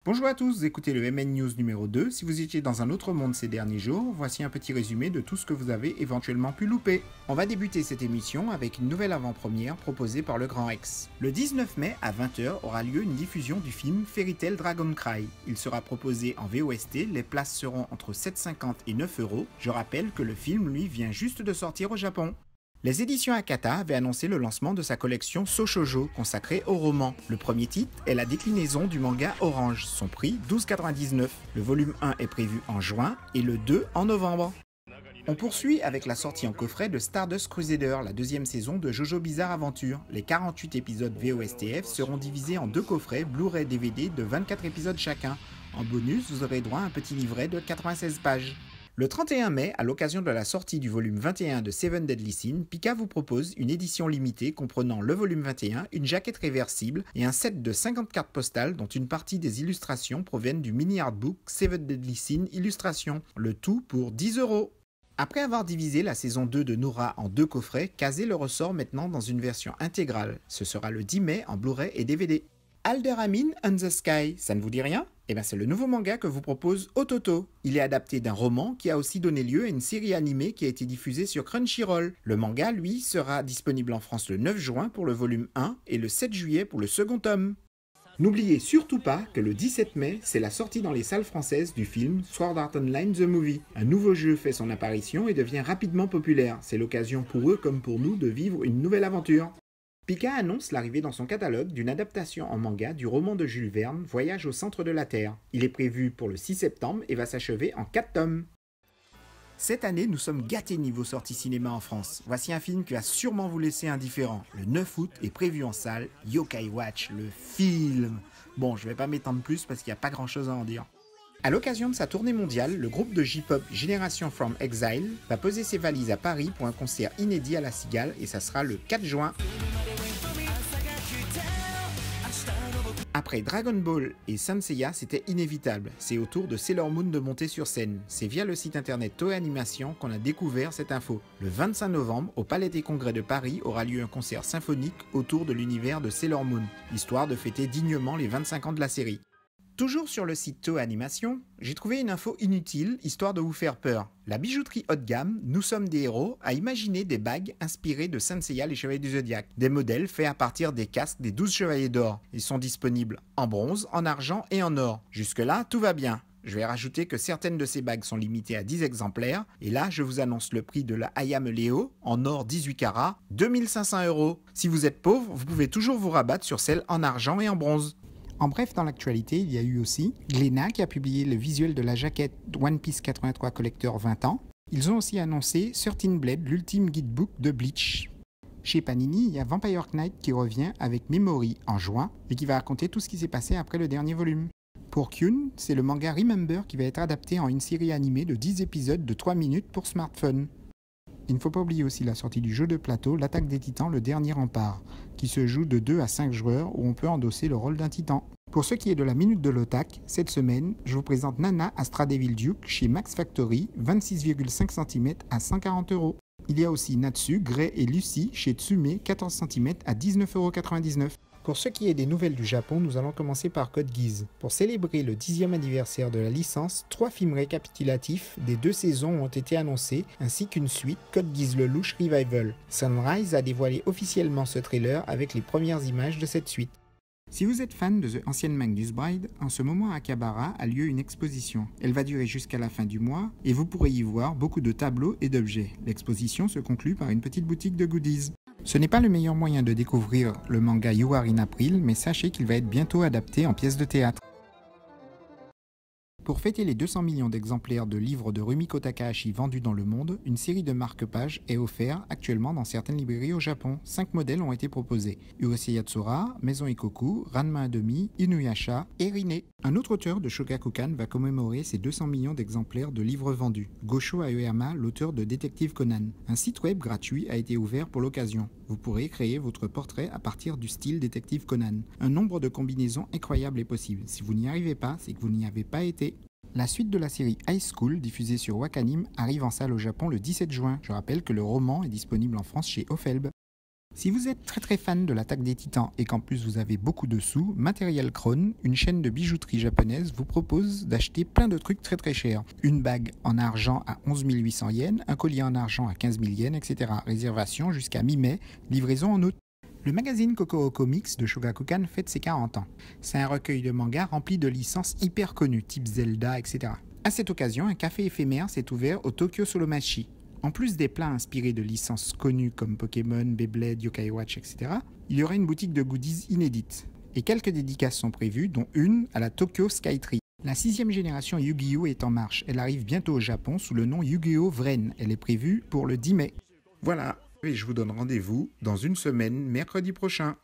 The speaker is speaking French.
Bonjour à tous, vous écoutez le MN News numéro 2. Si vous étiez dans un autre monde ces derniers jours, voici un petit résumé de tout ce que vous avez éventuellement pu louper. On va débuter cette émission avec une nouvelle avant-première proposée par le Grand Rex. Le 19 mai à 20h aura lieu une diffusion du film Fairy Tail Dragon Cry. Il sera proposé en VOST, les places seront entre 7,50 et 9 euros. Je rappelle que le film, lui, vient juste de sortir au Japon. Les éditions Akata avaient annoncé le lancement de sa collection Soshoujo consacrée au roman. Le premier titre est la déclinaison du manga Orange, son prix 12,99. Le volume 1 est prévu en juin et le 2 en novembre. On poursuit avec la sortie en coffret de Stardust Crusader, la deuxième saison de Jojo Bizarre Adventure. Les 48 épisodes VOSTF seront divisés en deux coffrets Blu-ray DVD de 24 épisodes chacun. En bonus, vous aurez droit à un petit livret de 96 pages. Le 31 mai, à l'occasion de la sortie du volume 21 de Seven Deadly Sins, Pika vous propose une édition limitée comprenant le volume 21, une jaquette réversible et un set de 50 cartes postales dont une partie des illustrations proviennent du mini artbook Seven Deadly Sins Illustrations, le tout pour 10 euros. Après avoir divisé la saison 2 de Noura en deux coffrets, Kazé le ressort maintenant dans une version intégrale. Ce sera le 10 mai en Blu-ray et DVD. Alderamin on the Sky, ça ne vous dit rien ? Eh bien c'est le nouveau manga que vous propose Ototo. Il est adapté d'un roman qui a aussi donné lieu à une série animée qui a été diffusée sur Crunchyroll. Le manga, lui, sera disponible en France le 9 juin pour le volume 1 et le 7 juillet pour le second tome. N'oubliez surtout pas que le 17 mai, c'est la sortie dans les salles françaises du film Sword Art Online The Movie. Un nouveau jeu fait son apparition et devient rapidement populaire. C'est l'occasion pour eux comme pour nous de vivre une nouvelle aventure. Pika annonce l'arrivée dans son catalogue d'une adaptation en manga du roman de Jules Verne, Voyage au centre de la Terre. Il est prévu pour le 6 septembre et va s'achever en 4 tomes. Cette année, nous sommes gâtés niveau sortie cinéma en France. Voici un film qui va sûrement vous laisser indifférent. Le 9 août est prévu en salle, Yokai Watch, le film. Bon, je vais pas m'étendre plus parce qu'il n'y a pas grand chose à en dire. À l'occasion de sa tournée mondiale, le groupe de J-pop Generation from Exile va poser ses valises à Paris pour un concert inédit à la Cigale et ça sera le 4 juin. Après Dragon Ball et Saint Seiya, c'était inévitable. C'est au tour de Sailor Moon de monter sur scène. C'est via le site internet Toei Animation qu'on a découvert cette info. Le 25 novembre, au Palais des Congrès de Paris, aura lieu un concert symphonique autour de l'univers de Sailor Moon, histoire de fêter dignement les 25 ans de la série. Toujours sur le site Toei Animation, j'ai trouvé une info inutile, histoire de vous faire peur. La bijouterie haut de gamme, Nous sommes des héros, a imaginé des bagues inspirées de Saint Seiya les Chevaliers du Zodiaque. Des modèles faits à partir des casques des 12 Chevaliers d'Or. Ils sont disponibles en bronze, en argent et en or. Jusque-là, tout va bien. Je vais rajouter que certaines de ces bagues sont limitées à 10 exemplaires. Et là, je vous annonce le prix de la Hayam Leo, en or 18 carats, 2500 €. Si vous êtes pauvre, vous pouvez toujours vous rabattre sur celles en argent et en bronze. En bref, dans l'actualité, il y a eu aussi Glénat qui a publié le visuel de la jaquette One Piece 83 Collector 20 ans. Ils ont aussi annoncé 13 Blade, l'ultime guidebook de Bleach. Chez Panini, il y a Vampire Knight qui revient avec Memory en juin et qui va raconter tout ce qui s'est passé après le dernier volume. Pour Kyun, c'est le manga Remember qui va être adapté en une série animée de 10 épisodes de 3 minutes pour smartphone. Il ne faut pas oublier aussi la sortie du jeu de plateau L'Attaque des Titans, le dernier rempart, qui se joue de 2 à 5 joueurs où on peut endosser le rôle d'un titan. Pour ce qui est de la minute de l'OTAC, cette semaine, je vous présente Nana Astra Devil Duke chez Max Factory, 26,5 cm à 140 €. Il y a aussi Natsu, Grey et Lucy chez Tsume, 14 cm à 19,99 €. Pour ce qui est des nouvelles du Japon, nous allons commencer par Code Geass. Pour célébrer le 10e anniversaire de la licence, 3 films récapitulatifs des 2 saisons ont été annoncés, ainsi qu'une suite, Code Geass le Louche Revival. Sunrise a dévoilé officiellement ce trailer avec les premières images de cette suite. Si vous êtes fan de The Ancient Magnus Bride, en ce moment à Akihabara a lieu une exposition. Elle va durer jusqu'à la fin du mois et vous pourrez y voir beaucoup de tableaux et d'objets. L'exposition se conclut par une petite boutique de goodies. Ce n'est pas le meilleur moyen de découvrir le manga You Are in April, mais sachez qu'il va être bientôt adapté en pièce de théâtre. Pour fêter les 200 millions d'exemplaires de livres de Rumiko Takahashi vendus dans le monde, une série de marque-pages est offerte actuellement dans certaines librairies au Japon. 5 modèles ont été proposés. Urusei Yatsura, Maison Ikoku, Ranma 1/2, Inuyasha et Rinne. Un autre auteur de Shogakukan va commémorer ses 200 millions d'exemplaires de livres vendus. Gosho Aoyama, l'auteur de Détective Conan. Un site web gratuit a été ouvert pour l'occasion. Vous pourrez créer votre portrait à partir du style Détective Conan. Un nombre de combinaisons incroyables est possible. Si vous n'y arrivez pas, c'est que vous n'y avez pas été. La suite de la série High School, diffusée sur Wakanim, arrive en salle au Japon le 17 juin. Je rappelle que le roman est disponible en France chez Ofelb. Si vous êtes très fan de l'Attaque des Titans et qu'en plus vous avez beaucoup de sous, Material Crown, une chaîne de bijouterie japonaise, vous propose d'acheter plein de trucs très chers. Une bague en argent à 11 800 yens, un collier en argent à 15 000 yens, etc. Réservation jusqu'à mi-mai, livraison en août. Le magazine Kokoro Comics de Shogakukan fête ses 40 ans. C'est un recueil de mangas rempli de licences hyper connues, type Zelda, etc. À cette occasion, un café éphémère s'est ouvert au Tokyo Solomachi. En plus des plats inspirés de licences connues comme Pokémon, Beyblade, Yokai Watch, etc., il y aura une boutique de goodies inédite. Et quelques dédicaces sont prévues, dont une à la Tokyo Skytree. La 6e génération Yu-Gi-Oh! Est en marche. Elle arrive bientôt au Japon sous le nom Yu-Gi-Oh! Vren. Elle est prévue pour le 10 mai. Voilà, et je vous donne rendez-vous dans une semaine, mercredi prochain.